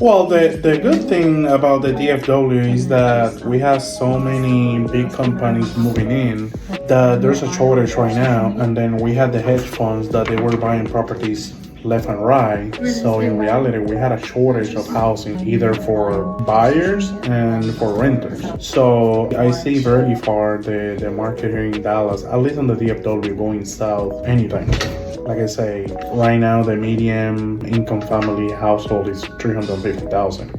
Well, the good thing about the DFW is that we have so many big companies moving in that there's a shortage right now. And then we had the hedge funds that they were buying properties left and right. So in reality, we had a shortage of housing either for buyers and for renters. So I see very far the market here in Dallas, at least on the DFW, going south anytime. Like I say, right now the median income family household is 350,000.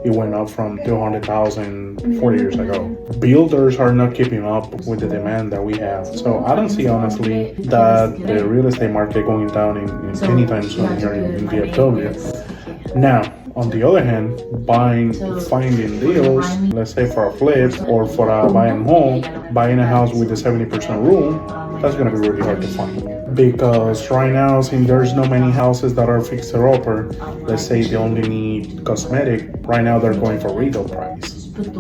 It went up from 200,000 4 years ago. Builders are not keeping up with the demand that we have. So I don't see honestly that the real estate market going down in anytime soon here in DFW. Now, on the other hand, finding deals, let's say for a flip or for a buying home, buying a house with a 70% rule, that's gonna be really hard to find. Because right now, since there's no many houses that are fixer upper, let's say they only need cosmetic, right now they're going for retail price.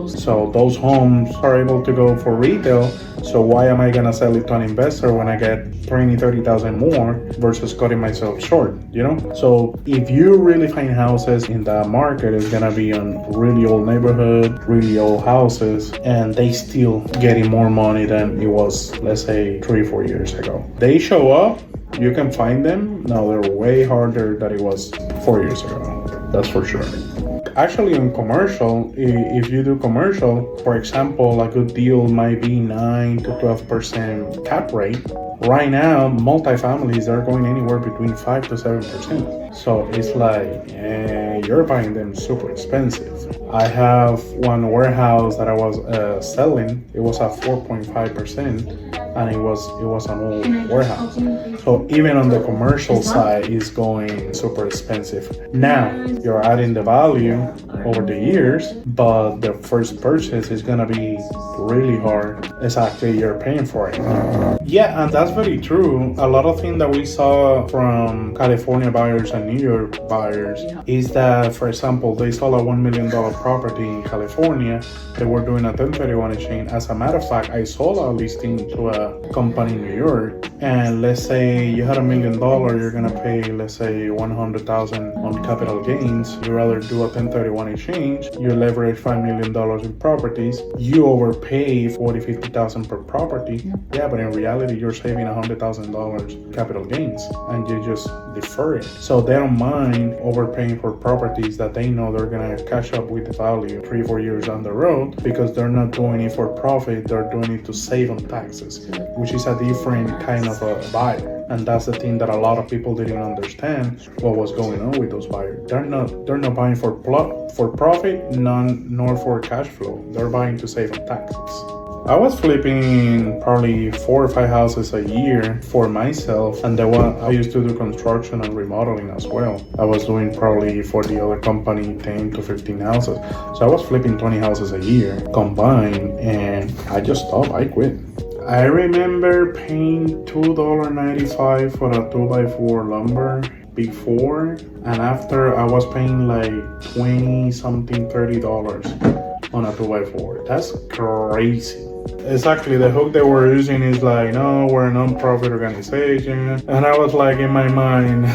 So those homes are able to go for retail. So why am I gonna sell it to an investor when I get 20, 30,000 more versus cutting myself short, you know? So if you really find houses in that market, it's gonna be on really old neighborhood, really old houses, and they still getting more money than it was, let's say 3 or 4 years ago. They show up, you can find them. Now they're way harder than it was 4 years ago. That's for sure. Actually, on commercial, if you do commercial, for example, a good deal might be 9 to 12% cap rate. Right now, multifamilies are going anywhere between 5 to 7%. So it's like, you're buying them super expensive. I have one warehouse that I was selling. It was at 4.5%, and it was an old warehouse. So even on the commercial side, it's going super expensive. Now you're adding the value over the years, but the first purchase is gonna be really hard. Exactly, you're paying for it. Yeah, and that's very true. A lot of things that we saw from California buyers and New York buyers is that, for example, they sold a $1 million property in California. They were doing a 1031 exchange. As a matter of fact, I sold a listing to a company in New York, and let's say you had $1 million, you're gonna pay, let's say 100,000 on capital gains. You rather do a 1031 exchange, you leverage $5 million in properties, you overpay 50,000 per property. Yeah, but in reality, you're saving $100,000 capital gains, and you just defer it. So they don't mind overpaying for properties that they know they're gonna catch up with the value 3 or 4 years down the road, because they're not doing it for profit, they're doing it to save on taxes, which is a different kind of a buyer. And that's the thing that a lot of people didn't understand what was going on with those buyers. They're not buying for profit, nor for cash flow. They're buying to save on taxes. I was flipping probably 4 or 5 houses a year for myself, and I used to do construction and remodeling as well. I was doing probably for the other company 10 to 15 houses. So I was flipping 20 houses a year combined, and I just stopped. I quit. I remember paying $2.95 for a 2x4 lumber before, and after I was paying like 20 something $30 on a 2x4. That's crazy. Exactly, the hook they were using is like, no, we're a non-profit organization. And I was like, in my mind,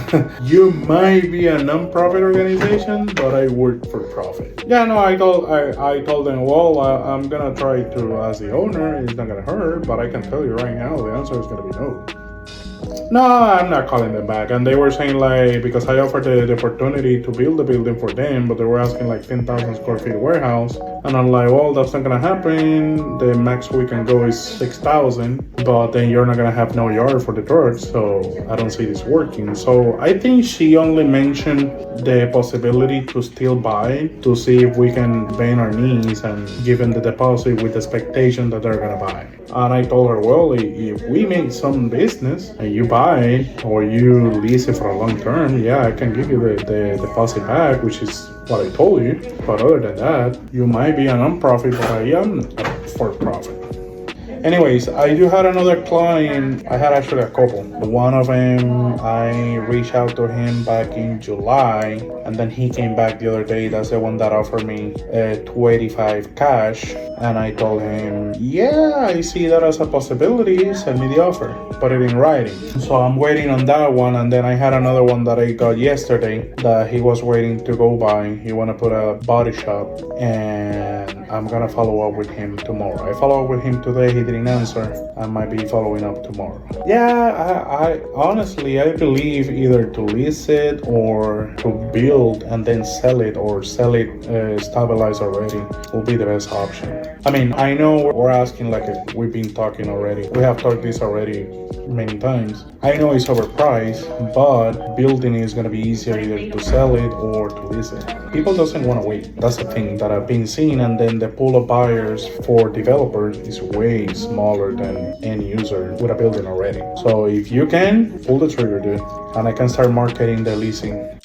you might be a non-profit organization, but I work for profit. Yeah, no, I told them, well, I'm gonna try to, as the owner, it's not gonna hurt, but I can tell you right now, the answer is gonna be no. No, I'm not calling them back. And they were saying like, because I offered the opportunity to build the building for them, but they were asking like 10,000 square feet warehouse. And I'm like, well, that's not gonna happen. The max we can go is 6,000, but then you're not gonna have no yard for the truck. So I don't see this working. So I think she only mentioned the possibility to still buy, to see if we can bend our knees and give them the deposit with the expectation that they're gonna buy. And I told her, well, if we make some business and you buy it or you lease it for a long term, yeah, I can give you the deposit back, which is what I told you. But other than that, you might be a non-profit, but I am a for-profit. Anyways, I do had another client. I had actually a couple. One of them, I reached out to him back in July, and then he came back the other day. That's the one that offered me 285 cash, and I told him, yeah, I see that as a possibility. Send me the offer, put it in writing. So I'm waiting on that one, and then I had another one that I got yesterday that he was waiting to go by. He want to put a body shop, and I'm gonna follow up with him tomorrow. I followed up with him today. He didn't answer. I might be following up tomorrow. Yeah, I honestly, I believe either to lease it or to build and then sell it, or sell it stabilized already will be the best option. I mean, I know we're asking like we've been talking already. We have talked this already many times. I know it's overpriced, but building is gonna be easier either to sell it or to lease it. People doesn't want to wait. That's the thing that I've been seeing, and then the pool of buyers for developers is way smaller than end user with a building already. So if you can, pull the trigger, dude, and I can start marketing the leasing.